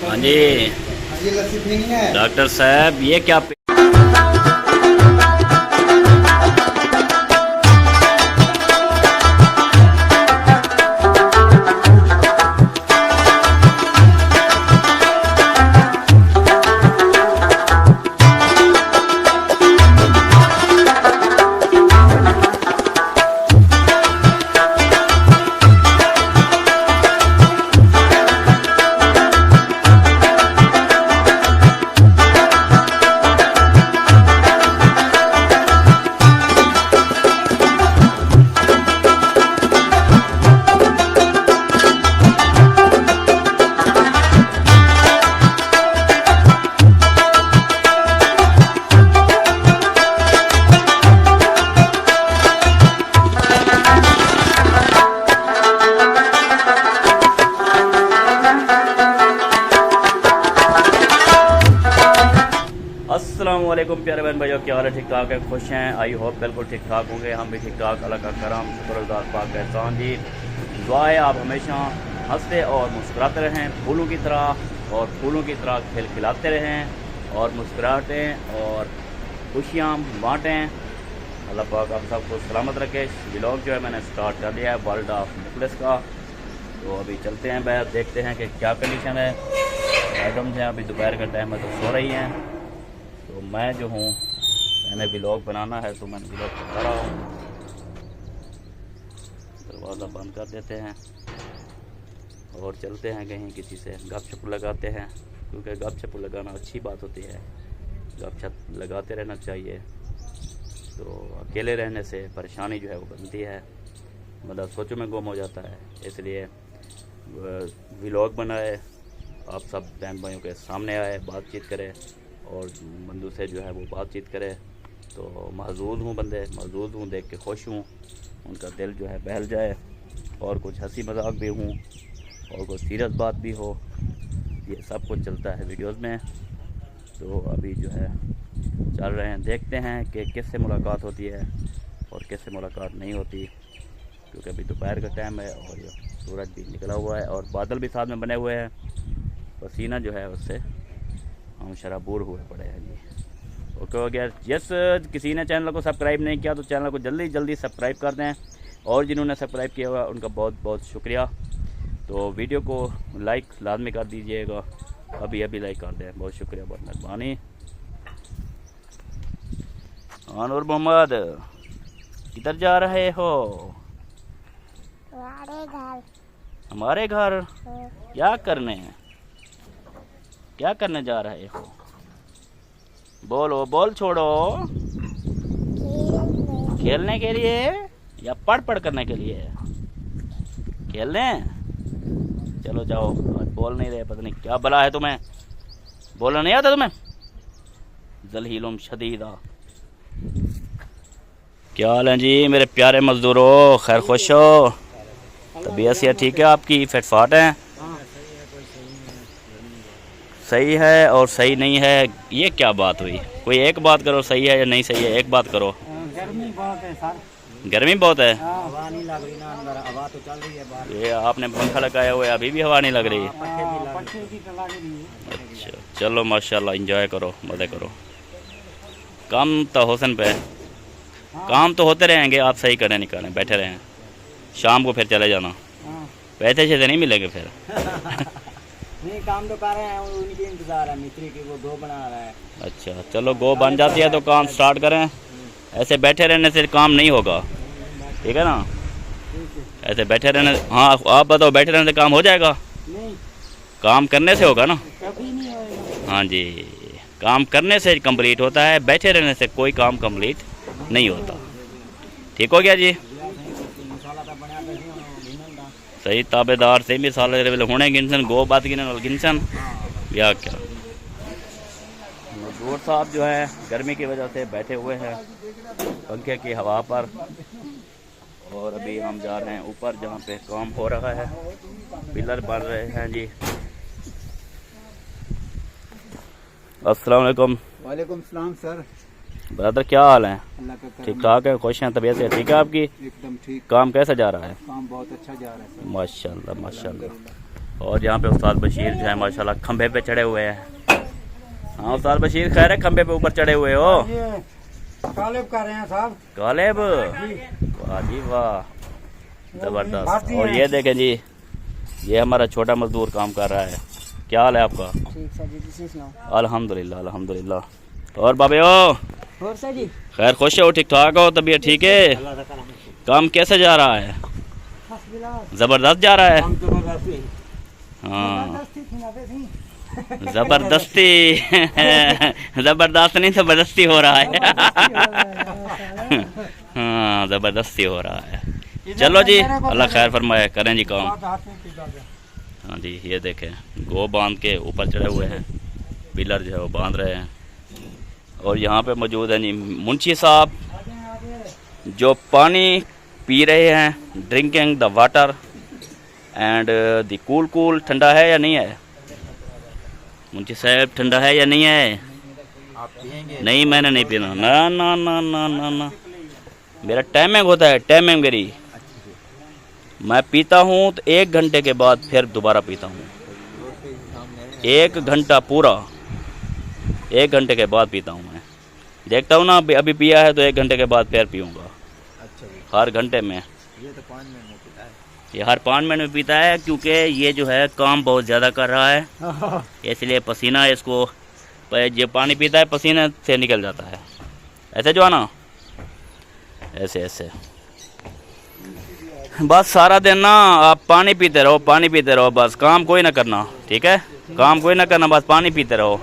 हाँ जी ये लस्सी पीनी है डॉक्टर साहब, ये क्या अस्सलाम वालेकुम प्यारे बहन भाइयों, क्या हाल है? ठीक ठाक है, खुश हैं? आई होप बिल्कुल ठीक ठाक होंगे। हम भी ठीक ठाक, अल्लाह का करम शुक्रगुज़ार पाक का एहसान जी। दुआ है आप हमेशा हंसते और मुस्कुराते रहें, फूलों की तरह, और फूलों की तरह खिलखिलाते रहें और मुस्कुरातें और खुशियाँ बाँटें। अल्लाह पाक आप सबको सलामत रखे। व्लॉग जो है मैंने स्टार्ट कर दिया है वर्ल्ड ऑफ मुखलिस का। तो अभी चलते हैं बाहर, देखते हैं कि क्या कंडीशन है। मैडम जो है अभी दोपहर का टाइम है तो सो रही हैं, तो मैं जो हूँ मैंने व्लॉग बनाना है तो मैंने व्लॉग बना रहा हूँ। दरवाज़ा बंद कर देते हैं और चलते हैं कहीं, किसी से गपशप लगाते हैं, क्योंकि गपशप लगाना अच्छी बात होती है, गपशप लगाते रहना चाहिए। तो अकेले रहने से परेशानी जो है वो बनती है, मतलब सोचों में गुम हो जाता है। इसलिए व्लॉग बनाए, आप सब बहन भाइयों के सामने आए, बातचीत करें और बंदू से जो है वो बातचीत करे। तो महजूद हूँ, बंदे महजूद हूँ, देख के खुश हूँ, उनका दिल जो है बहल जाए, और कुछ हंसी मजाक भी हूँ और कुछ सीरियस बात भी हो, ये सब कुछ चलता है वीडियोस में। तो अभी जो है चल रहे हैं, देखते हैं कि किससे मुलाकात होती है और किससे मुलाकात नहीं होती, क्योंकि अभी दोपहर का टाइम है और सूरज भी निकला हुआ है और बादल भी साथ में बने हुए हैं। पसीना जो है उससे हम शराबूर हुए पड़े हैं जी। ओके हो गया। यस, किसी ने चैनल को सब्सक्राइब नहीं किया तो चैनल को जल्दी जल्दी सब्सक्राइब कर दें, और जिन्होंने सब्सक्राइब किया हुआ उनका बहुत बहुत शुक्रिया। तो वीडियो को लाइक लाजमी कर दीजिएगा, अभी अभी लाइक कर दें, बहुत शुक्रिया, बहुत मेहरबानी। नूर मोहम्मद, किधर जा रहे हो? हमारे घर? क्या करने हैं, क्या करने जा रहे हो? बोलो, बोल छोड़ो। खेलने के लिए या पढ़ करने के लिए? खेलने? चलो जाओ, आज बोल नहीं रहे, पता नहीं क्या बला है तुम्हें, बोलना नहीं आता तुम्हें? जलहीलुम शदीदा। क्या हाल है जी मेरे प्यारे मजदूरों, खैर खुश हो? तबीयत से ठीक है आपकी? फिटफाट है? सही है और सही नहीं है, ये क्या बात हुई? कोई एक बात करो, सही है या नहीं सही है, एक बात करो। गर्मी बहुत है सर। गर्मी बहुत है? हवा नहीं लग रही ना अंदर, हवा तो चल रही है बाहर। ये आपने पंखा लगाया हुआ है, अभी भी हवा नहीं लग रही? पट्टे की तो लग रही है। अच्छा चलो माशाल्लाह, एंजॉय करो, मज़े करो। काम तो हुसन पे, काम तो होते रहेंगे, आप सही करें नहीं करें, बैठे रहें, शाम को फिर चले जाना, पैसे से नहीं मिलेंगे फिर। नहीं, काम तो कर रहे हैं, उनकी इंतजार है, मिस्त्री की, वो गो बना रहा है। अच्छा चलो, गो बन जाती है तो काम स्टार्ट करें, ऐसे बैठे रहने से काम नहीं होगा, ठीक है ना? ऐसे बैठे रहने, हाँ आप बताओ, बैठे रहने से काम हो जाएगा? नहीं, काम करने से होगा ना? कभी नहीं होगा। हाँ जी, काम करने से कंप्लीट होता है, बैठे रहने से कोई काम कंप्लीट नहीं होता। ठीक हो गया जी? सही ताबेदार से मिसाल होने गिनसन, गो बात गिनसन या क्या। मजदूर साहब जो है गर्मी की वजह से बैठे हुए हैं पंखे की हवा पर, और अभी हम जा रहे हैं ऊपर जहाँ पे काम हो रहा है, पिलर बन रहे हैं जी। अस्सलाम वालेकुम। वालेकुम सलाम सर। ब्रदर क्या हाल है? अल्लाह का करम। ठीक ठाक है, खुश हैं, तबीयत से ठीक है आपकी? एकदम ठीक। काम कैसा जा रहा है? काम बहुत अच्छा जा रहा है सर। माशाल्लाह माशाल्लाह। और यहाँ पे उस्ताद बशीर जो है माशाल्लाह खंभे पे चढ़े हुए हैं। हाँ उस्ताद बशीर खैर है, खंभे पे ऊपर चढ़े हुए हो? ये कालेब कर रहे हैं साहब। कालेब, वाह जी वाह, जबरदस्त। और ये देखें जी, ये हमारा छोटा मजदूर काम कर रहा है। क्या हाल है आपका? ठीक सर जी, सुनाओ। अल्हम्दुलिल्लाह अल्हम्दुलिल्लाह। और बाबे हो और सर जी खैर, खुश हो, ठीक ठाक हो, तबीयत ठीक है? काम कैसे जा रहा है? जबरदस्त जा रहा है। हाँ जबरदस्ती जबरदस्त नहीं, जबरदस्ती हो रहा है। हाँ जबरदस्ती हो रहा है। चलो जी, अल्लाह खैर फरमाए, करें जी काम। हाँ जी, ये देखें गो बांध के ऊपर चढ़े हुए हैं, पिलर जो है वो बांध रहे हैं। और यहाँ पे मौजूद है जी मुंशी साहब, जो पानी पी रहे हैं, drinking the water and the cool. ठंडा है या नहीं है मुंशी साहब? ठंडा है या नहीं है? आप पिएंगे? नहीं, मैंने नहीं पीना। ना ना ना ना ना ना, मेरा टाइमिंग होता है, टाइमिंग मेरी। मैं पीता हूँ तो 1 घंटे के बाद फिर दोबारा पीता हूँ। 1 घंटा पूरा, 1 घंटे के बाद पीता हूँ मैं। देखता हूँ ना अभी पिया है तो 1 घंटे के बाद फिर पीऊँगा। हर घंटे में। ये तो 5 मिनट में पीता है। ये हर 5 मिनट में पीता है, क्योंकि ये जो है काम बहुत ज़्यादा कर रहा है, इसलिए पसीना इसको, जो पानी पीता है पसीने से निकल जाता है। ऐसे जो है ना, ऐसे ऐसे बस सारा दिन ना आप पानी पीते रहो, पानी पीते रहो, बस काम कोई ना करना, ठीक है? काम कोई ना करना, बस पानी पीते रहो।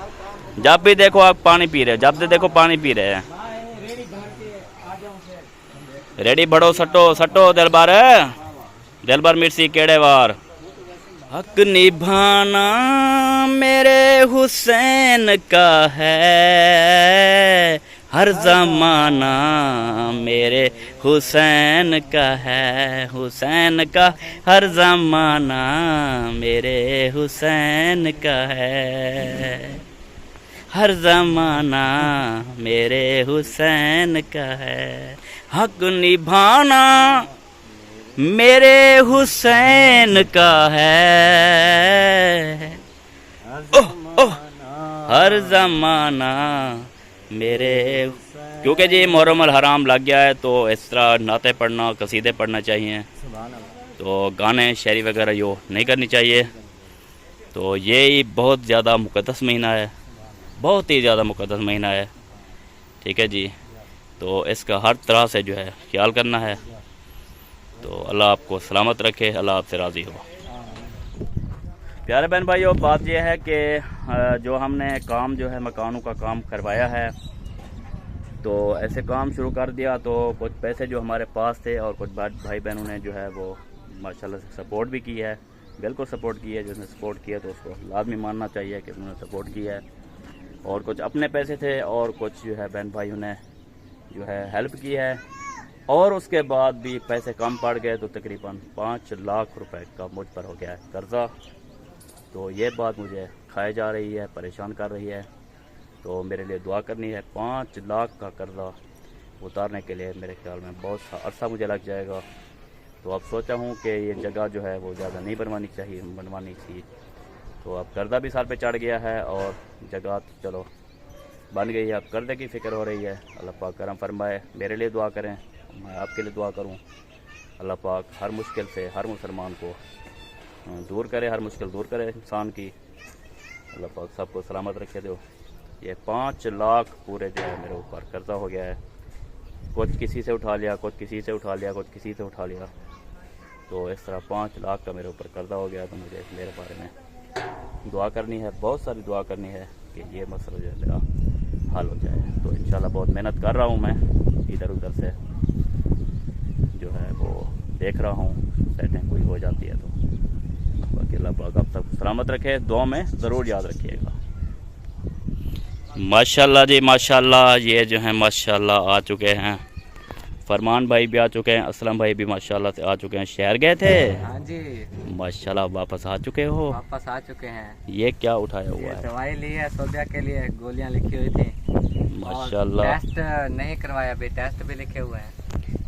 जब भी देखो आप पानी पी रहे हो, जब से देखो पानी पी रहे हैं। रेडी बड़ो सटो सटो दिलबर मिर्सी केड़े वार। हक निभाना मेरे हुसैन का है, हर जमाना मेरे हुसैन का है, हुसैन का हर जमाना मेरे हुसैन का है, हर जमाना मेरे हुसैन का है। हक निभाना मेरे हुसैन का है, ओह ओह हर जमाना मेरे। क्योंकि जी मुहर्रम अल हराम लग गया है, तो इस तरह नाते पढ़ना, कसीदे पढ़ना चाहिए, तो गाने शायरी वगैरह यो नहीं करनी चाहिए। तो ये बहुत ज़्यादा मुक़द्दस महीना है, बहुत ही ज़्यादा मुक़द्दस महीना है, ठीक है जी। तो इसका हर तरह से जो है ख्याल करना है। तो अल्लाह आपको सलामत रखे, अल्लाह आपसे राज़ी हो। प्यारे बहन भाइयों, बात यह है कि जो हमने काम जो है मकानों का काम करवाया है, तो ऐसे काम शुरू कर दिया, तो कुछ पैसे जो हमारे पास थे और कुछ भाई बहनों ने जो है वो माशाल्लाह से सपोर्ट भी की है, बिल्कुल सपोर्ट की है। जिसने सपोर्ट किया तो उसको लाजमी मानना चाहिए कि उन्होंने सपोर्ट किया है। और कुछ अपने पैसे थे और कुछ जो है बहन भाइयों ने जो है हेल्प की है। और उसके बाद भी पैसे कम पड़ गए, तो तकरीबन 5 लाख रुपए का मुझ पर हो गया है कर्ज़ा। तो ये बात मुझे खाई जा रही है, परेशान कर रही है। तो मेरे लिए दुआ करनी है। 5 लाख का कर्ज़ा उतारने के लिए मेरे ख्याल में बहुत अरसा मुझे लग जाएगा। तो अब सोचा हूँ कि ये जगह जो है वो ज़्यादा नहीं बनवानी थी। तो अब कर्ज़ा भी साल पे चढ़ गया है और जगह तो चलो बन गई है। अब कर्ज़े की फ़िक्र हो रही है। अल्लाह पाक करम फरमाए, मेरे लिए दुआ करें, मैं आपके लिए दुआ करूं। अल्लाह पाक हर मुश्किल से हर मुसलमान को दूर करे, हर मुश्किल दूर करे इंसान की। अल्लाह पाक सबको सलामत रखे। दो ये 5 लाख पूरे जो है मेरे ऊपर कर्ज़ा हो गया है। कुछ किसी से उठा लिया, कुछ किसी से उठा लिया, कुछ किसी से उठा लिया। तो इस तरह 5 लाख का मेरे ऊपर कर्ज़ा हो गया। तो मुझे मेरे बारे में दुआ करनी है, बहुत सारी दुआ करनी है कि ये मसला जो है मेरा हल हो जाए। तो इंशाल्लाह बहुत मेहनत कर रहा हूँ मैं, इधर उधर से जो है वो देख रहा हूँ, सेटिंग कोई हो जाती है तो। बाकी अल्लाह पाक आप सबको सलामत रखे, दुआ में ज़रूर याद रखिएगा। माशाल्लाह जी माशाल्लाह, ये जो है माशाल्लाह आ चुके हैं। फरमान भाई भी आ चुके हैं, असलम भाई भी माशाल्लाह से आ चुके हैं। शहर गए थे? हाँ जी माशाल्लाह, वापस आ चुके हो? वापस आ चुके हैं। ये क्या उठाया हुआ है? दवाई ली है सोबिया के लिए, गोलियां लिखी हुई थी माशाल्लाह। टेस्ट नहीं करवाया अभी, टेस्ट भी लिखे हुए हैं।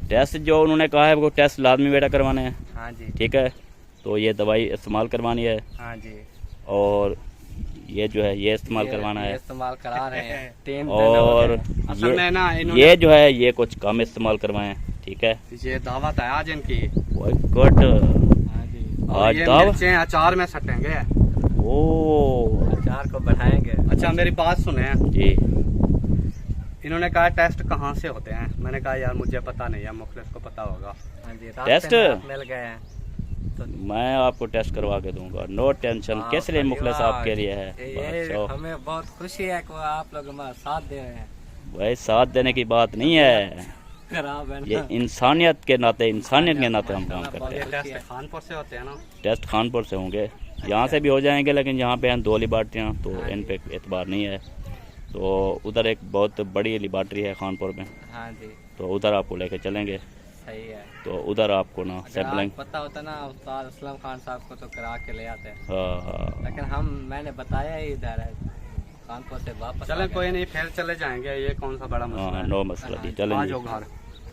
टेस्ट जो उन्होंने कहा है वो टेस्ट लाजमी बेटा करवाने हैं। हाँ जी ठीक है। तो ये दवाई इस्तेमाल करवानी है हाँ जी, और ये जो है ये इस्तेमाल करवाना है इस्तेमाल करा रहे हैं 3 और असल में ना ये जो है ये कुछ कम इस्तेमाल करवाएं, ठीक है। ये दावत है आज इनकी। गुड। हाँ जी, और आज ये दावत मिर्चें अचार में सटेंगे, ओ अचार को बढ़ाएंगे। अच्छा मेरी बात सुने जी। इन्होंने कहा टेस्ट कहाँ से होते हैं, मैंने कहा यार मुझे पता नहीं है, मुखलिस को पता होगा। हाँ जी, टेस्ट मिल गए हैं तो मैं आपको टेस्ट करवा के दूंगा, नो टेंशन। किस लिए मुखलिस आपके लिए है? ये हमें बहुत खुशी है कि आप लोग हमारा साथ दे रहे हैं। भाई साथ देने की बात नहीं है, खराब है ये इंसानियत के नाते हम काम करते हैं। टेस्ट खानपुर से होते हैं ना? टेस्ट खानपुर से होंगे, यहाँ से भी हो जाएंगे, लेकिन यहाँ पे हैं 2 लेबार्ट्रियाँ, तो इन पे एतबार नहीं है। तो उधर एक बहुत बड़ी लेबार्ट्री है खानपुर में, हाँ जी, तो उधर आपको लेके चलेंगे। सही है। तो उधर आपको ना सैम्पलिंग पता होता ना उस्ताद असलम खान साहब को तो करा के ले आते हैं। हाँ, लेकिन मैंने बताया ही इधर है, कानपुर से वापस चले, कोई नहीं, फिर चले जाएंगे, ये कौन सा बड़ा मसला है। नो मसला जी, चलेंगे। घर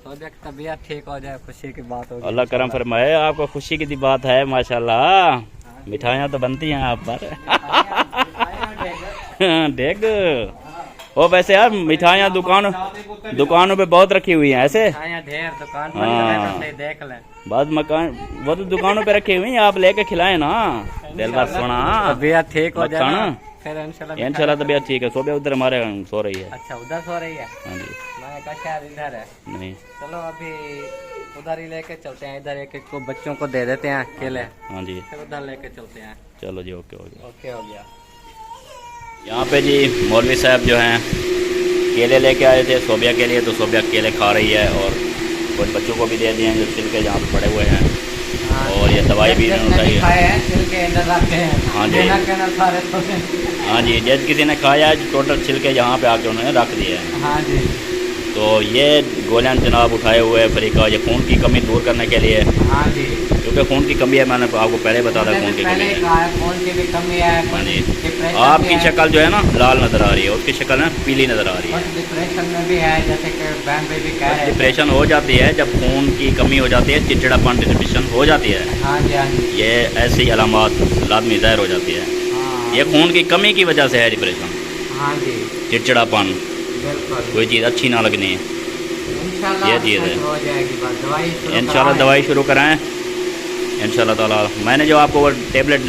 तो देख तबीयत ठीक हो जाए, खुशी की बात होगी। अल्लाह करम फरमाए, आपको खुशी की बात है माशाल्लाह। मिठाइयाँ तो बनती हैं आप पर। देख ओ वैसे यार मिठाइयाँ दुकानों पे बहुत रखी हुई हैं ऐसे। ढेर दुकान पर देख लें, बाद मकान वो तो दुकानों पे रखी हुई हैं, आप लेके खिलाए ना। दिल बात सुना, तबीयत ठीक हो जाए फिर इंशाल्लाह तबीयत ठीक है। सुबह उधर हमारे सो रही है। अच्छा उधर सो रही है? हाँ जी, मैंने कहा शायद इधर है। नहीं, चलो अभी उधर ही लेके चलते हैं, इधर एक को बच्चों को दे देते हैं केले। हाँ जी, फिर उधर लेके चलते हैं। चलो जी, ओके हो गया। ओके हो गया। यहाँ पे जी मौलवी साहब जो हैं केले लेके आए थे सोबिया के लिए, तो सोबिया केले खा रही है और कुछ बच्चों को भी दे दिए हैं जो छिलके जहाँ पे पड़े हुए हैं। और ये दवाई भी इन्होंने उठाई है। हाँ जी, हाँ जी, जैसे किसी ने खाया टोटल छिलके यहाँ पे आके उन्होंने रख दिए हैं। हाँ जी, तो ये गोलियां जनाब उठाए हुए हैं फ्री का, ये खून की कमी दूर करने के लिए। हाँ जी, क्योंकि खून की कमी है, मैंने आपको पहले बता था खून की कमी है। खून की भी कमी है। हाँ जी, आपकी शक्ल जो है ना लाल नज़र आ रही है, उसकी शक्ल है पीली नज़र आ रही है। डिप्रेशन में भी है, जैसे कि बहन भी कह रहे हैं। डिप्रेशन हो जाती है जब खून की कमी हो जाती है, चिड़चिड़ापन डिप्रेशन हो जाती है। हाँ जी, हाँ जी, ये ऐसी अलामत लाजमी ज़ाहिर हो जाती है। ये खून की कमी की वजह से है डिप्रेशन। हाँ जी, चिड़चिड़ापन, बिल्कुल, कोई चीज़ अच्छी ना लगनी है, ये चीज़ है। हो जाएगी बस, दवाई इंशाल्लाह दवाई शुरू कराएं इंशाल्लाह ताला। मैंने जो आपको वो टेबलेट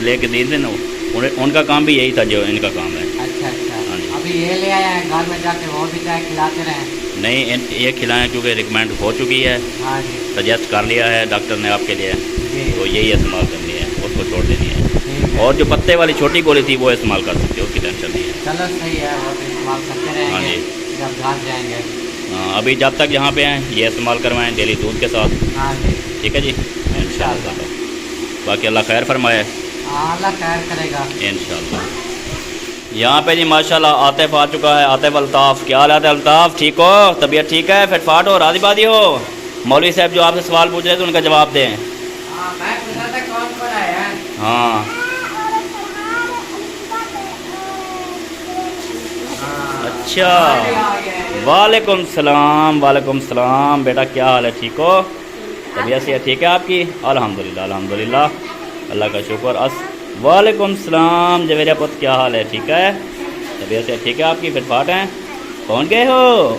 लेके दी थी ना, उनका काम भी यही था जो इनका काम है। अच्छा अच्छा, अभी ये ले आया है, घर में जाके वो भी चाय खिलाते रहे। नहीं, ये खिलाएं क्योंकि रिकमेंड हो चुकी है। हाँ जी, सजेस्ट कर लिया है डॉक्टर ने आपके लिए, तो यही इस्तेमाल करनी है, उसको छोड़ देनी है। और जो पत्ते वाली छोटी गोली थी वो इस्तेमाल कर सकते हो, उसकी टेंशन नहीं है। चलो सही है, वो भी इस्तेमाल करते रहेंगे। हाँ जी, जब घर जाएंगे। हाँ, अभी जब तक यहाँ पे हैं ये इस्तेमाल करवाएं डेली दूध के साथ। हाँ जी, ठीक है जी, इंशाल्लाह। बाकी अल्लाह खैर फरमाए, अल्लाह खैर करेगा इंशाल्लाह। यहाँ पे जी माशाल्लाह आतिफ आ चुका है। आतिफ अल्ताफ़, क्या हाल है अल्ताफ़? ठीक हो? तबीयत ठीक है? फिटफाट हो? राजी बादी हो? मौलवी साहब जो आपसे सवाल पूछ रहे थे उनका जवाब दें। मैं पूछ रहा था कौन आया है? हाँ, अच्छा, वालेकुम सलाम। वालेकुम सलाम बेटा, क्या हाल है? ठीक हो? तबीयत से ठीक है आपकी? अल्हम्दुलिल्लाह अल्हम्दुलिल्लाह, अल्लाह का शुक्र। वालेकुम सलाम जवेरिया पुत्र, क्या हाल है? ठीक है, तबीयत से ठीक है आपकी? फिटफाट हैं? पहुँच गए हो?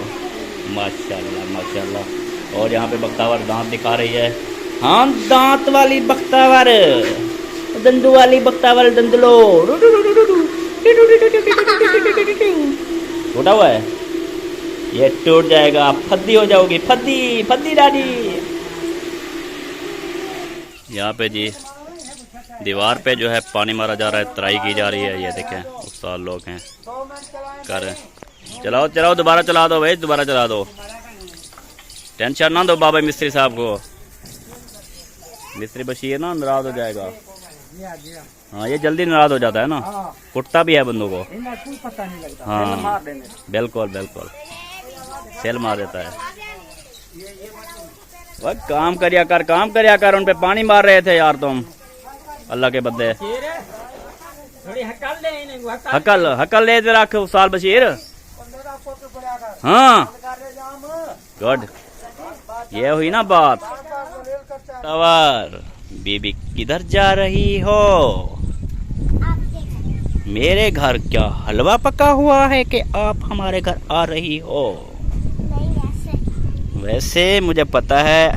माशाल्लाह माशाल्लाह। और यहाँ पे बख्तावर दांत दिखा रही है। हाँ, दांत वाली बख्तावर, दंदू वाली बख्तावर, दंदलो टूटा हुआ है, ये टूट जाएगा, फद्दी हो जाओगी, फद्दी फद्दी दादी। यहाँ पे जी दीवार पे जो है पानी मारा जा रहा है, तराई की जा रही है। ये देखें उस्ताद लोग हैं कर रहे हैं। चलाओ चलाओ, दोबारा चला दो भाई, दोबारा चला दो, टेंशन ना दो बाबा मिस्त्री साहब को। मिस्त्री बशीर ना नाराज हो जाएगा। हाँ, ये जल्दी नाराज हो जाता है ना, कुटता भी है बंदों को। हाँ बिल्कुल बिल्कुल, सेल मार देता है। वह काम करिया कर, काम करिया कर। उन पे पानी मार रहे थे यार तुम, अल्लाह के बंदे। हकल हकल ले रख साल बशीर। हाँ गुड, ये हुई ना बात। तवर बीबी किधर जा रही हो? मेरे घर क्या हलवा पका हुआ है कि आप हमारे घर आ रही हो? वैसे मुझे पता है,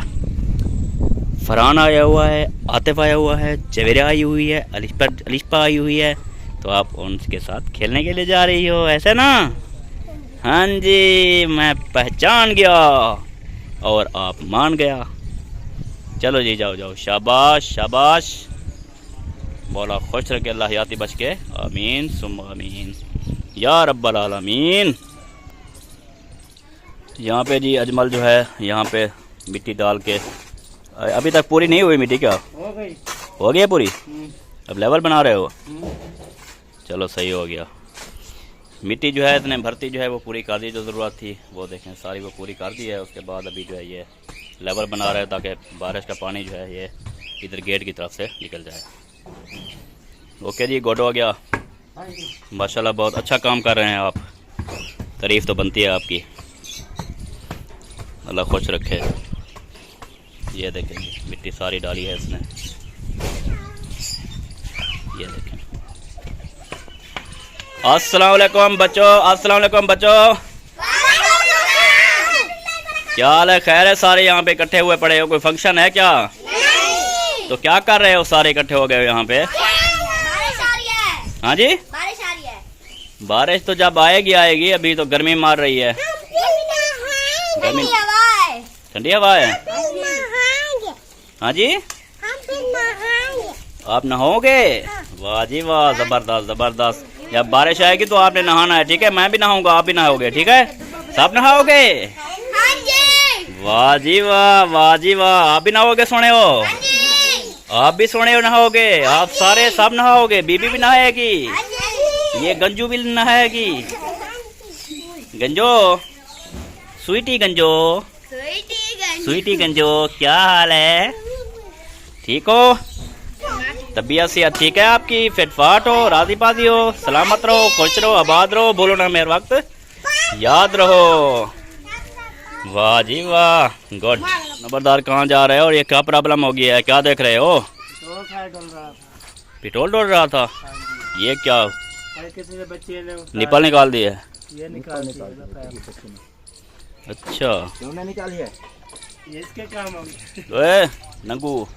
फरहान आया हुआ है, आतिफ आया हुआ है, जवेरा आई हुई है, अलिशा आई हुई है, तो आप उनके साथ खेलने के लिए जा रही हो, ऐसे ना? हाँ जी, मैं पहचान गया और आप मान गया। चलो जी, जाओ जाओ, शाबाश शाबाश। मौला खुश रखे, अल्लाह याती बच के, आमीन सुम्मा आमीन या रब्बल आलमीन। यहाँ पे जी अजमल जो है यहाँ पे मिट्टी डाल के, अभी तक पूरी नहीं हुई मिट्टी, क्या हो गई? हो गई पूरी? अब लेवल बना रहे हो? चलो सही हो गया। मिट्टी जो है इतने भरती जो है वो पूरी कर दी, जो ज़रूरत थी वो देखें सारी वो पूरी कर दी है। उसके बाद अभी जो है ये लेवल बना रहे हैं ताकि बारिश का पानी जो है ये इधर गेट की तरफ से निकल जाए। ओके जी, गुड हो गया। माशाल्लाह बहुत अच्छा काम कर रहे हैं आप, तारीफ़ तो बनती है आपकी, अल्लाह खुश रखे। ये देखें मिट्टी सारी डाली है इसने, ये देखें। अस्सलाम वालेकुम बच्चों, अस्सलाम वालेकुम बच्चों, क्या हाल है? खैर है? सारे यहाँ पे इकट्ठे हुए पड़े हो, कोई फंक्शन है क्या? नहीं। तो क्या कर रहे हो सारे इकट्ठे हो गए हो यहाँ पे? बारिश आ रही है। हाँ जी, बारिश आ रही है। बारिश तो जब आएगी आएगी, अभी तो गर्मी मार रही है। गर्मी, ठंडी हवा है। ठंडी हवा है। हाँ जी, आप नहाओगे? वाह जी वाह, जबरदस्त जबरदस्त। जब बारिश आएगी तो आपने नहाना है, ठीक है? मैं भी नहाऊंगा, आप भी नहाओगे, ठीक है? सब नहाओगे? हाँ जी। वाह जी वाह, वाह जी वाह। आप भी नहाओगे? सोने हो? हाँ जी। आप भी सोने हो, नहाओगे? आप सारे सब नहाओगे? बीबी भी नहाएगी, हाँ जी। ये गंजू भी नहाएगी। गंजो, स्वीटी गंजो, स्वीटी गंजो, क्या हाल है? ठीक हो? तबीयत से ठीक है आपकी? फिटफाट हो, राजी बाजी हो, सलामत रहो, खुश रहो, आबाद रहो, बोलो ना मेरे वक्त याद रहो। वाह जी वाह, गुड। नंबरदार कहाँ जा रहे हो और ये क्या प्रॉब्लम हो गई है? क्या देख रहे हो? पेट्रोल डोल रहा था। ये क्या किसी ने बच्चे ने निपल निकाल दी है? ये निकाल अच्छा, क्यों ना निकाली है? ये इसके काम हो नंगू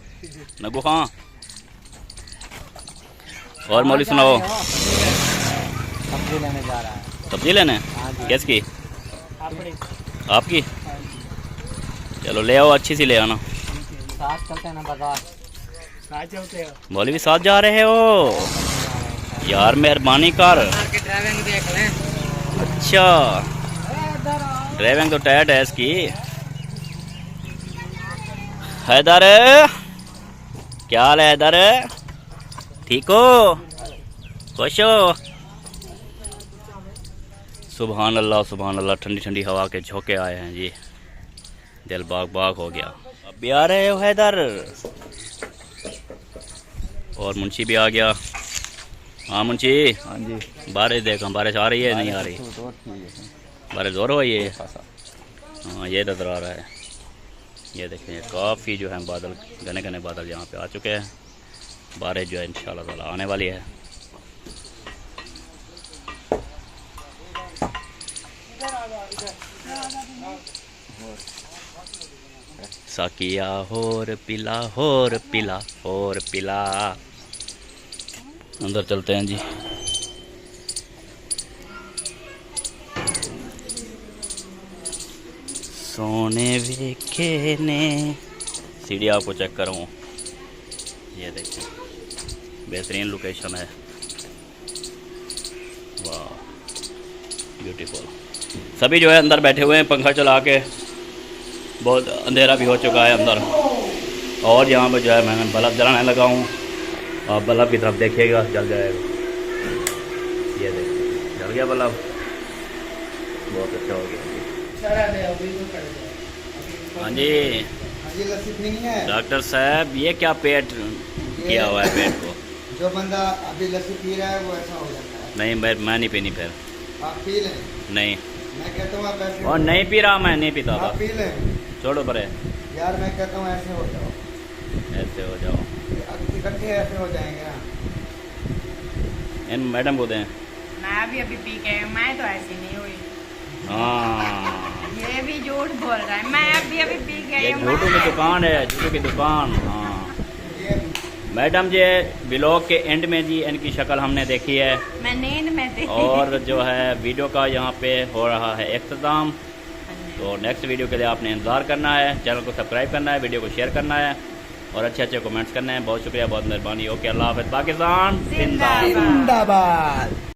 नंगू हाँ। और मौली सुनाओ। सब्जी लेने जा रहा है। सब्जी लेने? किसकी? आपकी? चलो ले आओ, अच्छी सी ले आना। साथ चलते हैं ना बाजार, साथ चलते हो? मौली भी साथ जा रहे हो यार, मेहरबानी कर। ड्राइविंग देख लें। अच्छा, ड्राइविंग तो टायर्ड है इसकी। हैदर, क्या हाल है हैदर? ठीक हो? खुश हो? सुभान अल्लाह सुभान अल्लाह, ठंडी ठंडी हवा के झोंके आए हैं जी, दिल बाग बाग हो गया। अब भी आ रहे हो हैदर? और मुंशी भी आ गया। हाँ मुंशी। हाँ जी, बारिश देखो, बारिश आ रही है नहीं आ रही? बारिश जोर हो ये? हाँ ये नज़र आ रहा है। ये देखें काफ़ी जो है बादल, घने घने बादल यहाँ पे आ चुके हैं। बारिश जो है इंशाल्लाह ताला आने वाली है। साकिया होर पिला होर पिला होर पिला। अंदर चलते हैं जी। सोने वेखे ने, सीढ़ी आपको चेक करूँ, ये देखिए बेहतरीन लोकेशन है। वाह ब्यूटीफुल। सभी जो है अंदर बैठे हुए हैं पंखा चला के, बहुत अंधेरा भी हो चुका है अंदर। और यहाँ पर जो है मैं बल्ब जलाने लगा हूँ, आप बल्ब की तरफ देखिएगा, जल जाएगा। ये देखिए जल गया बल्ब, बहुत अच्छा हो गया। हाँ जी डॉक्टर साहब, ये क्या पेट किया हुआ है? पेट को जो बंदा अभी लस्सी पी रहा है वो ऐसा हो जाता है। नहीं मैं नहीं पीनी फिर। आप पी लें। नहीं मैं कहता हूँ आप ऐसे और नहीं पी रहा, मैं नहीं पीता था। आप पी लें छोड़ो परे, यार, मैं कहता हूँ ऐसे हो जाओ, ऐसे हो जाओ। इकट्ठे ऐसे हो जाएंगे ना। इन मैडम को दें। मैं भी अभी पी के मैं तो ऐसी नहीं हुई। हाँ ये भी झूठ बोल रहा है, मैं अभी पी के ये आई हूँ। झूठों की दुकान है, झूठों की दुकान। हाँ ये मैडम जी ब्लॉग के एंड में जी इनकी शक्ल हमने देखी है मैं नींद में थी। और जो है वीडियो का यहाँ पे हो रहा है इख्तिताम। तो नेक्स्ट वीडियो के लिए आपने इंतज़ार करना है, चैनल को सब्सक्राइब करना है, वीडियो को शेयर करना है और अच्छे अच्छे कमेंट्स करने हैं। बहुत शुक्रिया, बहुत मेहरबानी। ओके, अल्लाह हाफ़िज़। पाकिस्तान जिंदाबाद। जिंदाबाद।